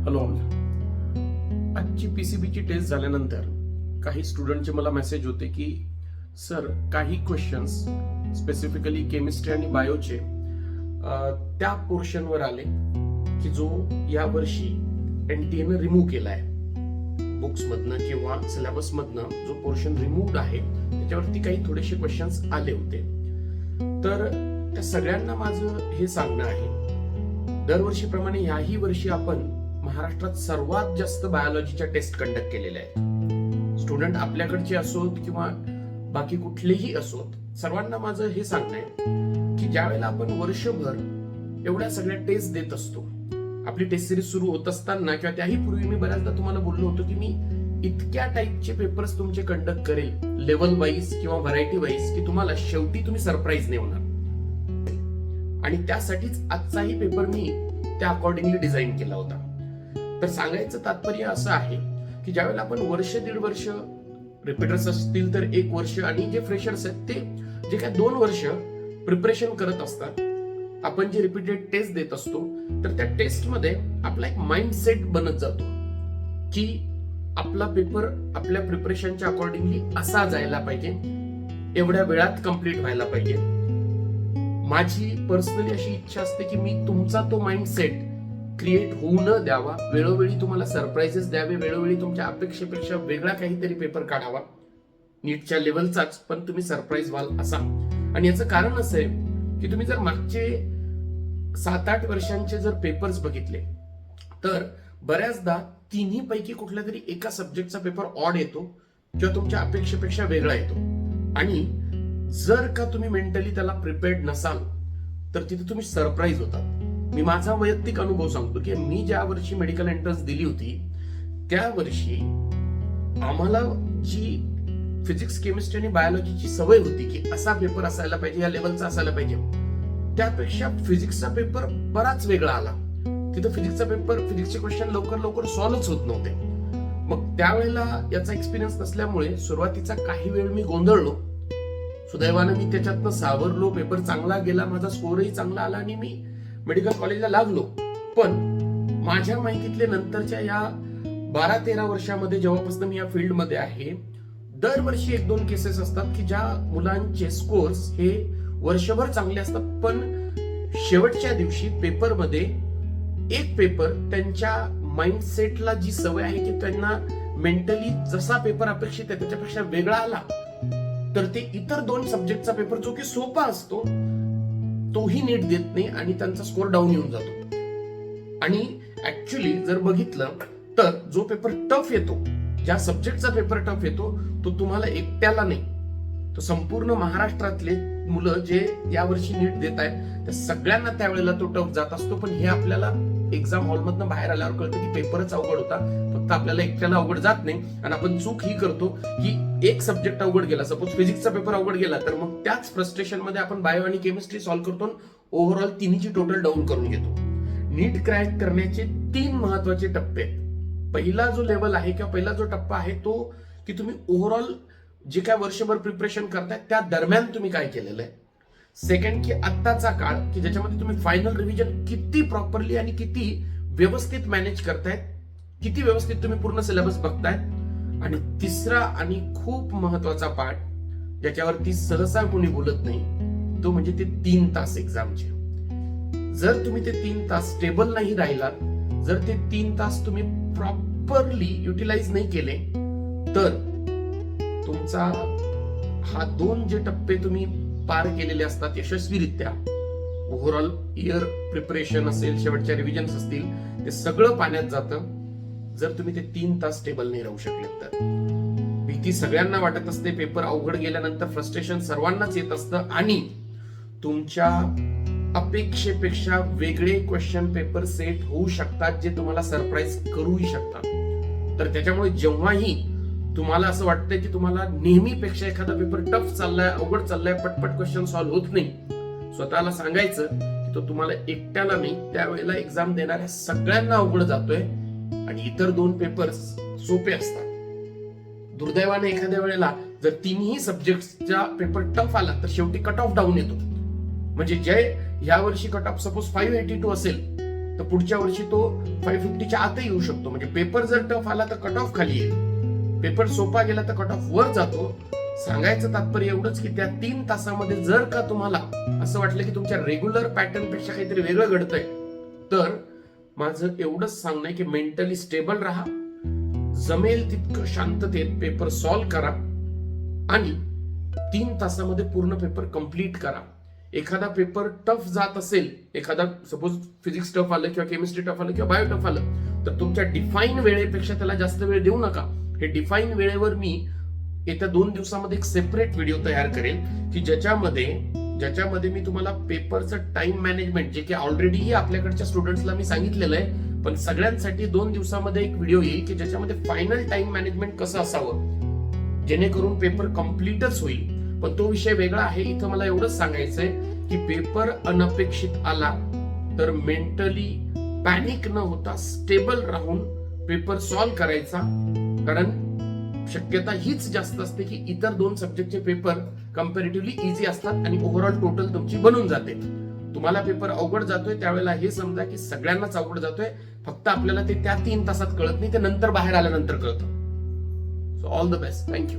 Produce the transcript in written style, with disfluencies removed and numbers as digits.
Hello. आजची पीसीबीची taste झाल्यानंतर काही स्टुडंटचे मला मेसेज होते की सर काही क्वेश्चन्स स्पेसिफिकली केमिस्ट्री आणि बायोचे त्या पोर्शनवर आले की जो यावर्षी एनटीएनं रिमूव्ह केलाय बुक्समधनं किंवा सिलेबसमधनं जो पोर्शन रिमूव्ह आहे त्याच्यावरती काही थोडेसे क्वेश्चन्स आले होते. तर त्या सगळ्यांना माझं हे सांगणं आहे, दरवर्षीप्रमाणे याही वर्षी आपण महाराष्ट्रात सर्वात जास्त बायोलॉजीच्या टेस्ट कंडक्ट केलेल्या आहेत. स्टुडंट आपल्याकडचे असोत किंवा बाकी कुठलेही असोत, सर्वांना माझं हे सांगणं आहे की ज्यावेळेला आपण वर्षभर एवढ्या सगळ्या टेस्ट देत असतो, आपली टेस्ट सिरीज सुरू होत असताना किंवा त्याही पूर्वी मी बऱ्याचदा तुम्हाला बोललो होतो की मी इतक्या टाईपचे पेपर्स तुमचे कंडक्ट करेल लेवल वाईज किंवा व्हरायटी वाईज की तुम्हाला शेवटी तुम्ही सरप्राईज नाही होणार. आणि त्यासाठीच आजचाही पेपर मी त्या अकॉर्डिंगली डिझाईन केला होता. तर सांगायचं तात्पर्य असं आहे की ज्यावेळेला आपण वर्ष दीड वर्ष रिपीटर्स असतील तर 1 वर्ष आणि जे फ्रेशर्स आहेत ते जे काय 2 वर्ष प्रिपरेशन करत असतात, आपण जे रिपीटेड टेस्ट देत असतो, तर त्या टेस्टमध्ये आपला एक माइंडसेट बनत जातो की आपला पेपर आपल्या प्रिपरेशनच्या अकॉर्डिंगली असा जायला पाहिजे, एवढ्या वेळात कम्प्लीट व्हायला पाहिजे. माझी पर्सनली अशी इच्छा असते की मी तुमचा तो माइंडसेट क्रिएट होऊ न द्यावा, वेळोवेळी तुम्हाला सरप्राइजेस द्यावे, वेळोवेळी तुमच्या अपेक्षेपेक्षा वेगळा काहीतरी पेपर काढावा, नीटच्या लेवलचाच पण तुम्ही सरप्राईज व्हाल असा. आणि याचं कारण असं आहे की तुम्ही जर मागचे 7-8 वर्षांचे जर पेपर्स बघितले तर बऱ्याचदा तिन्ही पैकी कुठल्या तरी एका सब्जेक्टचा पेपर ऑड येतो किंवा तुमच्या अपेक्षेपेक्षा वेगळा येतो. आणि जर का तुम्ही मेंटली त्याला प्रिपेअर्ड नसाल तर तिथे तुम्ही सरप्राईज होतात. मी माझा वैयक्तिक अनुभव सांगतो की मी ज्या वर्षी मेडिकल एंट्रन्स दिली होती त्या वर्षी आम्हाला जी फिजिक्स केमिस्ट्री आणि बायोलॉजीची सवय होती की असा पेपर असायला पाहिजे, या लेवलचा असायला पाहिजे, त्यापेक्षा फिजिक्सचा पेपर बराच वेगळा आला. तिथं फिजिक्सचा पेपर, फिजिक्सचे क्वेश्चन लवकर सॉल्व्हच होत नव्हते. मग त्यावेळेला याचा एक्सपिरियन्स नसल्यामुळे सुरुवातीचा काही वेळ मी गोंधळलो. सुदैवानं मी त्याच्यातनं सावरलो, पेपर चांगला गेला, माझा स्कोरही चांगला आला आणि मी मेडिकल कॉलेजला लागलो. पण माझ्या माहितीतले नंतरच्या या 12-13 वर्षामध्ये जेव्हापासून मी या फील्डमध्ये आहे, दरवर्षी 1-2 केसेस असतात की ज्या मुलांचे स्कोर्स हे वर्षभर चांगले असतात, पण शेवटच्या दिवशी पेपरमध्ये एक पेपर त्यांच्या माइंडसेटला जी सवय आहे की त्यांना मेंटली जसा पेपर अपेक्षित आहे त्याच्यापेक्षा वेगळा आला, तर ते इतर 2 सब्जेक्टचा पेपर जो की सोपा असतो तोही नीट देत नाही आणि त्यांचा स्कोर डाऊन येऊन जातो. आणि ऍक्च्युली जर बघितलं तर जो पेपर टफ येतो, ज्या सब्जेक्टचा पेपर टफ येतो, तो तुम्हाला एकट्याला नाही, तो संपूर्ण महाराष्ट्रातले मुलं जे यावर्षी नीट देत आहेत त्या सगळ्यांना त्यावेळेला तो टफ जात असतो. पण हे आपल्याला एक्झाम हॉलमधनं बाहेर आल्यावर कळतं की पेपरच अवघड होता, फक्त आपल्याला एकट्याला अवघड जात नाही. आणि आपण चूक ही करतो की एक सब्जेक्ट अवघड गेला, सपोज फिजिक्सचा पेपर अवघड गेला, तर मग त्याच फ्रस्ट्रेशन मध्ये आपण बायो आणि केमिस्ट्री सॉल्व्ह करतो, ओव्हरऑल तिन्हीची टोटल डाऊन करून घेतो. नीट क्रॅक करण्याचे 3 महत्वाचे टप्पे आहेत. पहिला जो लेवल आहे किंवा पहिला जो टप्पा आहे तो की तुम्ही ओव्हरऑल जे काय वर्षभर प्रिपरेशन करताय त्या दरम्यान तुम्ही काय केलेलं आहे. सेकंड की आत्ताचा काळ की ज्याच्यामध्ये तुम्ही फायनल रिव्हिजन किती प्रॉपरली आणि किती व्यवस्थित मॅनेज करतायत, किती व्यवस्थित तुम्ही पूर्ण सिलेबस बघताय. आणि तिसरा आणि खूप महत्वाचा पार्ट ज्याच्यावरती सहसा कोणी बोलत नाही, तो म्हणजे ते 3 तास एक्झामचे. जर तुम्ही ते 3 तास स्टेबल नाही राहिलात, जर ते 3 तास तुम्ही प्रॉपरली युटिलाइज नाही केले, तर तुमचा हा 2 जे टप्पे तुम्ही पार केलेले असतात यशस्वीरित्या, ओव्हरऑल इयर प्रिपरेशन असेल, शेवटच्या रिव्हिजन्स असतील, ते सगळं पाण्यात जातं जर तुम्ही ते 3 तास स्टेबल नाही राहू शकले तर. भीती सगळ्यांना वाटत असते, पेपर अवघड गेल्यानंतर फ्रस्ट्रेशन सर्वांनाच येत असतं आणि तुमच्या अपेक्षेपेक्षा वेगळे क्वेश्चन पेपर सेट होऊ शकतात जे तुम्हाला सरप्राईज करूही शकतात. तर त्याच्यामुळे जेव्हाही तुम्हाला असं वाटतंय की तुम्हाला नेहमीपेक्षा एखादा पेपर टफ चाललाय, अवघड चाललाय, पटपट क्वेश्चन सॉल्व्ह होत नाही, स्वतःला सांगायचं की तो तुम्हाला एकट्याला नाही, त्यावेळेला एक्झाम देणाऱ्या सगळ्यांना अवघड जातोय आणि इतर 2 पेपर्स सोपे असतात. दुर्दैवाने एखाद्या वेळेला जर तिन्ही सब्जेक्टचा पेपर टफ आला तर शेवटी कट ऑफ डाऊन येतो. म्हणजे जे या वर्षी कट ऑफ सपोज 582 असेल तर पुढच्या वर्षी तो 550च्या आतही येऊ शकतो. म्हणजे पेपर जर टफ आला तर कट ऑफ खाली येईल, पेपर सोपा गेला तर कट ऑफ वर जातो. सांगायचं तात्पर्य एवढंच की त्या 3 तासामध्ये जर का तुम्हाला असं वाटलं की तुमच्या रेग्युलर पॅटर्न पेक्षा काहीतरी वेगळं घडतंय, तर माझं एवढंच सांगणं आहे की मेंटली स्टेबल राहा, जमेल तितकं शांततेत पेपर सॉल्व्ह करा आणि 3 तासामध्ये पूर्ण पेपर कंप्लीट करा. एखादा पेपर टफ जात असेल, एखादा सपोज फिजिक्स टफ आलं किंवा केमिस्ट्री टफ आलं किंवा बायो टफ आलं, तर तुमच्या डिफाईन वेळेपेक्षा त्याला जास्त वेळ देऊ नका. हे डिफाईन वेळेवर मी येत्या 2 दिवसामध्ये एक सेपरेट व्हिडिओ तयार करेल की ज्याच्यामध्ये मी तुम्हाला पेपरचं टाइम मॅनेजमेंट, जे की ऑलरेडी आपल्याकडच्या स्टुडंट्सला मी सांगितलेलं आहे, पण सगळ्यांसाठी 2 दिवसामध्ये एक व्हिडिओ येईल की ज्याच्यामध्ये फायनल टाइम मॅनेजमेंट कसं असावं जेणेकरून पेपर कम्प्लीटच होईल. पण तो विषय वेगळा आहे. इथं मला एवढंच सांगायचंय की पेपर अनपेक्षित आला तर मेंटली पॅनिक न होता स्टेबल राहून पेपर सॉल्व्ह करायचा. कारण शक्यता हीच जास्त असते की इतर 2 सब्जेक्टचे पेपर कम्पॅरेटिव्हली इझी असतात आणि ओव्हरऑल टोटल तुमची बनून जाते. तुम्हाला पेपर अवघड जातोय त्यावेळेला हे समजा की सगळ्यांनाच अवघड जातोय, फक्त आपल्याला ते त्या 3 तासात कळत नाही, ते नंतर बाहेर आल्यानंतर कळतं. So all the best. Thank you.